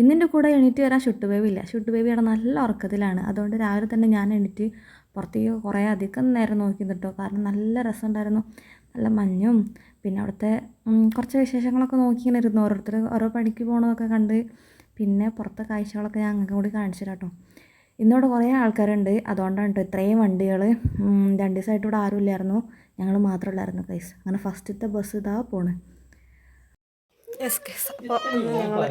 ഇന്നിൻ്റെ കൂടെ എണീറ്റ് വരാൻ ഷുട്ട് ബേബി ഇല്ല. ഷുട്ട് ബേബി അവിടെ നല്ല ഉറക്കത്തിലാണ്. അതുകൊണ്ട് രാവിലെ തന്നെ ഞാൻ എണീറ്റ് പുറത്തേക്ക് കുറേ അധികം നേരം നോക്കി നിട്ടോ. കാരണം നല്ല രസമുണ്ടായിരുന്നു. നല്ല മഞ്ഞും പിന്നെ അവിടുത്തെ കുറച്ച് വിശേഷങ്ങളൊക്കെ നോക്കി ഇങ്ങനെ ഇരുന്നു. ഓരോരുത്തർ ഓരോ പണിക്ക് പോകണതൊക്കെ കണ്ട് പിന്നെ പുറത്തെ കാഴ്ചകളൊക്കെ ഞാൻ അങ്ങ് കൂടി കാണിച്ചു തരാം കേട്ടോ. ഇന്നിവിടെ കുറേ ആൾക്കാരുണ്ട്. അതുകൊണ്ടാണ് കേട്ടോ ഇത്രയും വണ്ടികൾ. 2 ദിവസമായിട്ട് ഇവിടെ ആരും ഇല്ലായിരുന്നു, ഞങ്ങൾ മാത്രമല്ലായിരുന്നു ഗൈസ്. അങ്ങനെ ഫസ്റ്റത്തെ ബസ് ഇതാ പോണ്. യെസ് ഗൈസ്, അപ്പോൾ ഞങ്ങൾ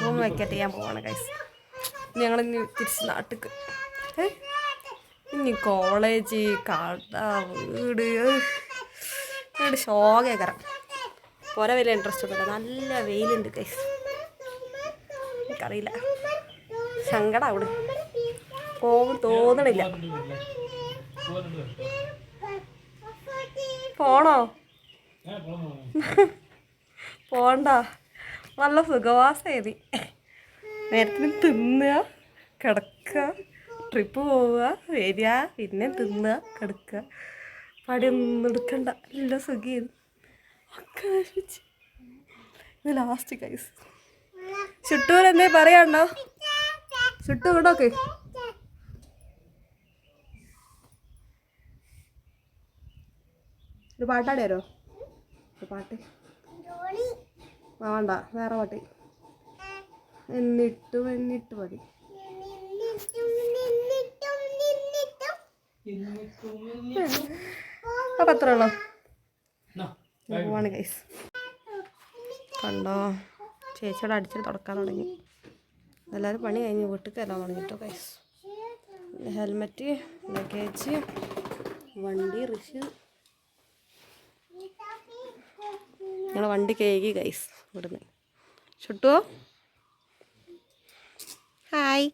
റൂം വെക്കേറ്റ് ചെയ്യാൻ പോവാണ് ഗൈസ്. ഞങ്ങളിനി തിരിച്ച് നാട്ടിക്ക്. ഇനി കോളേജ് കട വീട് വീട് ഷോകേക്കറ പോരെ വലിയ ഇൻട്രസ്റ്റ് ഒന്നുമില്ല. നല്ല വെയിലുണ്ട് ഗൈസ്. എനിക്കറിയില്ല, സങ്കടം അവിടെ പോകും തോന്നണില്ല. പോണോ? പോണ്ട, നല്ല സുഖവാസേതി. നേരത്തിന് തിന്നുക, കിടക്കുക, ട്രിപ്പ് പോവുക, വരിക, പിന്നെ തിന്നുക, കിടക്കുക, പണിയൊന്നും എടുക്കണ്ട, നല്ല സുഖം. ഒക്കെ നശിപ്പിച്ച് ഇത് ലാസ്റ്റ് കൈസ്. ചുട്ടൂർ എന്തേ പറയാണ്ടോ? ചുട്ടു ഇവിടോക്കെ ഒരു പാട്ടാടി തരോ? ഒരു പാട്ട് വേണ്ട, വേറെ പാട്ട്. എന്നിട്ടും മതി. അപ്പം അത്ര ഉള്ളോ? പോവാണ് ഗൈസ്. കണ്ടോ, ചേച്ചിയോടെ അടിച്ചിട്ട് തുടക്കാൻ തുടങ്ങി. എല്ലാവരും പണി കഴിഞ്ഞ് വീട്ടിൽ കയറാൻ തുടങ്ങിട്ടോ ഗൈസ്. ഹെൽമെറ്റ്, ലഗേജ്, വണ്ടി, ഋഷി. ഞങ്ങൾ വണ്ടി കഴുകി ഗൈസ് ഇവിടുന്ന്. ചുട്ടോ ഹായ്.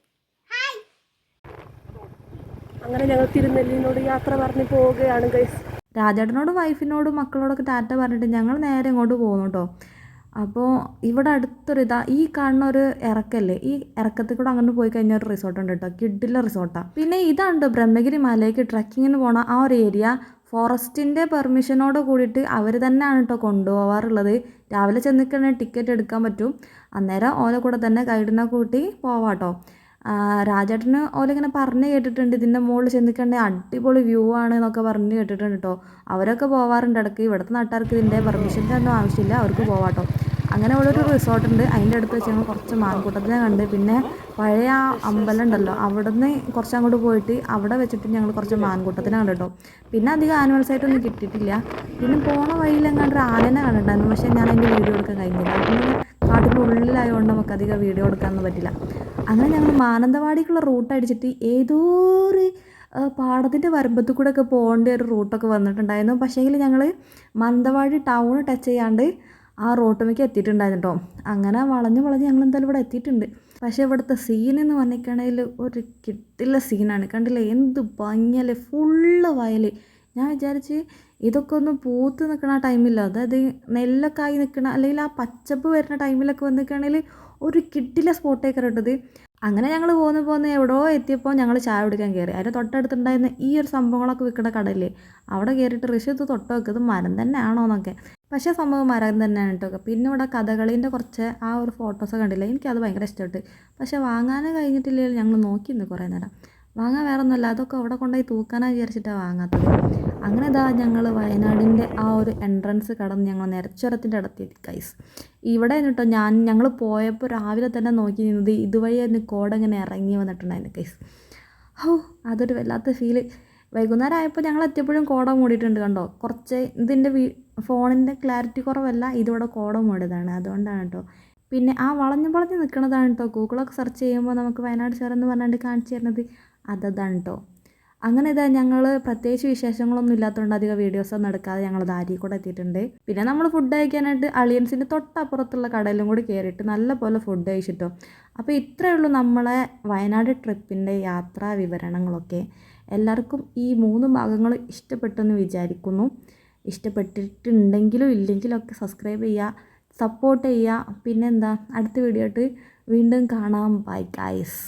അങ്ങനെ ഞങ്ങൾ തിരുനെല്ലിനോട് യാത്ര പറഞ്ഞ് പോവുകയാണ് ഗൈസ്. രാജേട്ടനോടും വൈഫിനോടും മക്കളോടൊക്കെ ടാറ്റ പറഞ്ഞിട്ട് ഞങ്ങൾ നേരെ ഇങ്ങോട്ട് പോകുന്നു കേട്ടോ. അപ്പോൾ ഇവിടെ അടുത്തൊരു ഈ കാണുന്ന ഒരു ഇറക്കല്ലേ, ഈ ഇറക്കത്തിൽ കൂടെ അങ്ങനെ പോയി കഴിഞ്ഞാൽ ഒരു റിസോർട്ടുണ്ട് കേട്ടോ. കിഡിലെ റിസോർട്ടാണ്. പിന്നെ ഇതാണ് ബ്രഹ്മഗിരി മലയ്ക്ക് ട്രക്കിങ്ങിന് പോണ ആ ഒരു ഏരിയ. ഫോറസ്റ്റിൻ്റെ പെർമിഷനോട് കൂടിയിട്ട് അവർ തന്നെയാണ് കേട്ടോ കൊണ്ടുപോകാറുള്ളത്. രാവിലെ ചെന്നിക്കണേ ടിക്കറ്റ് എടുക്കാൻ പറ്റും. അന്നേരം ഓല കൂടെ തന്നെ ഗൈഡിനെ കൂട്ടി പോവാം കേട്ടോ. രാജേട്ടന് ഓലിങ്ങനെ പറഞ്ഞ് കേട്ടിട്ടുണ്ട് ഇതിൻ്റെ മുകളിൽ ചെന്നിക്കണ്ടേ അടിപൊളി വ്യൂ ആണ് എന്നൊക്കെ പറഞ്ഞ് കേട്ടിട്ടുണ്ട് കേട്ടോ. അവരൊക്കെ പോവാറുണ്ട് ഇടയ്ക്ക്. ഇവിടുത്തെ നാട്ടുകാർക്ക് ഇതിൻ്റെ പെർമിഷൻ്റെ ഒന്നും ആവശ്യമില്ല, അവർക്ക് പോവാം കേട്ടോ. അങ്ങനെ ഇവിടെ ഒരു റിസോർട്ടുണ്ട്. അതിൻ്റെ അടുത്ത് വെച്ച് ഞങ്ങൾ കുറച്ച് മാൻകൂട്ടത്തിനെ കണ്ട്. പിന്നെ പഴയ അമ്പലം ഉണ്ടല്ലോ, അവിടെ നിന്ന് കുറച്ച് അങ്ങോട്ട് പോയിട്ട് അവിടെ വെച്ചിട്ട് ഞങ്ങൾ കുറച്ച് മാൻകൂട്ടത്തിനെ കണ്ടു കേട്ടോ. പിന്നെ അധികം ആനിമൽസ് ആയിട്ടൊന്നും കിട്ടിയിട്ടില്ല. പിന്നെ പോണ വഴിയിലെങ്ങാണ്ട് ഒരു ആനനെ കണ്ടിട്ടുണ്ടായിരുന്നു, പക്ഷേ ഞാൻ അതിൻ്റെ വീഡിയോ എടുക്കാൻ കഴിഞ്ഞില്ല. പിന്നെ കാട്ടിൻ്റെ ഉള്ളിലായതുകൊണ്ട് നമുക്ക് അധികം വീഡിയോ എടുക്കാനൊന്നും പറ്റില്ല. അങ്ങനെ ഞങ്ങൾ മാനന്തവാടിക്കുള്ള റൂട്ട് അടിച്ചിട്ട് ഏതോ ഒരു പാടത്തിൻ്റെ വരമ്പത്ത് കൂടെ ഒക്കെ പോകേണ്ട ഒരു റൂട്ടൊക്കെ വന്നിട്ടുണ്ടായിരുന്നു. പക്ഷേങ്കിൽ ഞങ്ങൾ മാനന്തവാടി ടൗൺ ടച്ച് ചെയ്യാണ്ട് ആ റോട്ടുമേക്ക് എത്തിയിട്ടുണ്ടായിരുന്നു കേട്ടോ. അങ്ങനെ വളഞ്ഞ് ഞങ്ങൾ എന്തായാലും ഇവിടെ എത്തിയിട്ടുണ്ട്. പക്ഷേ ഇവിടുത്തെ സീൻ എന്ന് പറഞ്ഞിരിക്കണമെങ്കിൽ ഒരു കിട്ടില്ല സീനാണ്. കണ്ടില്ലേ എന്ത് ഭംഗിയല്ലേ, ഫുള്ള് വയൽ. ഞാൻ വിചാരിച്ച് ഇതൊക്കെ ഒന്ന് പൂത്ത് നിൽക്കുന്ന ടൈമില്ല, അതായത് നെല്ലൊക്കെ ആയി നിൽക്കണ അല്ലെങ്കിൽ ആ പച്ചപ്പ് വരുന്ന ടൈമിലൊക്കെ വന്ന് നിൽക്കുകയാണെങ്കിൽ ഒരു കിട്ടില്ല സ്പോട്ടേക്ക് ഇട്ടത്. അങ്ങനെ ഞങ്ങൾ പോന്ന് എവിടെയോ എത്തിയപ്പോൾ ഞങ്ങൾ ചായ കുടിക്കാൻ കയറി. അതിൻ്റെ തൊട്ടടുത്തുണ്ടായിരുന്ന ഈ ഒരു സംഭവങ്ങളൊക്കെ വിൽക്കുന്ന കടയില്ലേ, അവിടെ കയറിയിട്ട് ഋഷി ഇത് തൊട്ട് വെക്കുന്നത് മരം തന്നെ ആണോ എന്നൊക്കെ. പക്ഷേ സംഭവം മരം തന്നെയാണ് കേട്ടോ. പിന്നെ ഇവിടെ കഥകളീൻ്റെ കുറച്ച് ആ ഒരു ഫോട്ടോസൊക്കെ കണ്ടില്ല, എനിക്കത് ഭയങ്കര ഇഷ്ടപ്പെട്ടു. പക്ഷേ വാങ്ങാൻ കഴിഞ്ഞിട്ടില്ലെങ്കിൽ ഞങ്ങൾ നോക്കിയിരുന്നു കുറേ നേരം. വാങ്ങാൻ വേറെ ഒന്നുമല്ല, അതൊക്കെ അവിടെ കൊണ്ടുപോയി തൂക്കാനാണ് വിചാരിച്ചിട്ടാണ് വാങ്ങാത്തത്. അങ്ങനെ ഞങ്ങൾ വയനാടിൻ്റെ ആ ഒരു എൻട്രൻസ് കടന്ന് ഞങ്ങൾ നെരച്ചുരത്തിൻ്റെ അടുത്ത് ഗൈസ്. ഇവിടെ കേട്ടോ ഞങ്ങൾ പോയപ്പോൾ രാവിലെ തന്നെ നോക്കി നിന്നത് ഇതുവഴി തന്നെ കോട ഇങ്ങനെ ഇറങ്ങി വന്നിട്ടുണ്ടായിരുന്നു ഗൈസ്. അതൊരു വല്ലാത്ത ഫീല്. വൈകുന്നേരം ആയപ്പോൾ ഞങ്ങൾ എത്തിയപ്പോഴും കോട മൂടിയിട്ടുണ്ട് കണ്ടോ. കുറച്ച് ഇതിൻ്റെ ഫോണിൻ്റെ ക്ലാരിറ്റി കുറവല്ല, ഇതിവിടെ കോട മൂടിയതാണ്, അതുകൊണ്ടാണ് കേട്ടോ. പിന്നെ ആ വളഞ്ഞ് നിൽക്കുന്നതാണ് കേട്ടോ. ഗൂഗിളൊക്കെ സെർച്ച് ചെയ്യുമ്പോൾ നമുക്ക് വയനാട് ചുരം പറഞ്ഞാണ്ട് കാണിച്ചു തരുന്നത് അതാണ് കേട്ടോ. അങ്ങനെ ഞങ്ങൾ പ്രത്യേകിച്ച് വിശേഷങ്ങളൊന്നും ഇല്ലാത്തതുകൊണ്ട് അധികം വീഡിയോസൊന്നും എടുക്കാതെ ഞങ്ങൾ ദാരി കൂടെ എത്തിയിട്ടുണ്ട്. പിന്നെ നമ്മൾ ഫുഡ് കഴിക്കാനായിട്ട് അളിയൻസിൻ്റെ തൊട്ടപ്പുറത്തുള്ള കടയിലും കൂടി കയറിയിട്ട് നല്ല പോലെ ഫുഡ് കഴിച്ചിട്ടോ. അപ്പോൾ ഇത്രയേ ഉള്ളൂ നമ്മളെ വയനാട് ട്രിപ്പിൻ്റെ യാത്രാ വിവരണങ്ങളൊക്കെ. എല്ലാവർക്കും ഈ 3 ഭാഗങ്ങൾ ഇഷ്ടപ്പെട്ടെന്ന് വിചാരിക്കുന്നു. ഇഷ്ടപ്പെട്ടിട്ടുണ്ടെങ്കിലും ഇല്ലെങ്കിലും ഒക്കെ സബ്സ്ക്രൈബ് ചെയ്യുക, സപ്പോർട്ട് ചെയ്യുക. പിന്നെന്താ, അടുത്ത വീഡിയോ ആയിട്ട് വീണ്ടും കാണാം. Bye guys.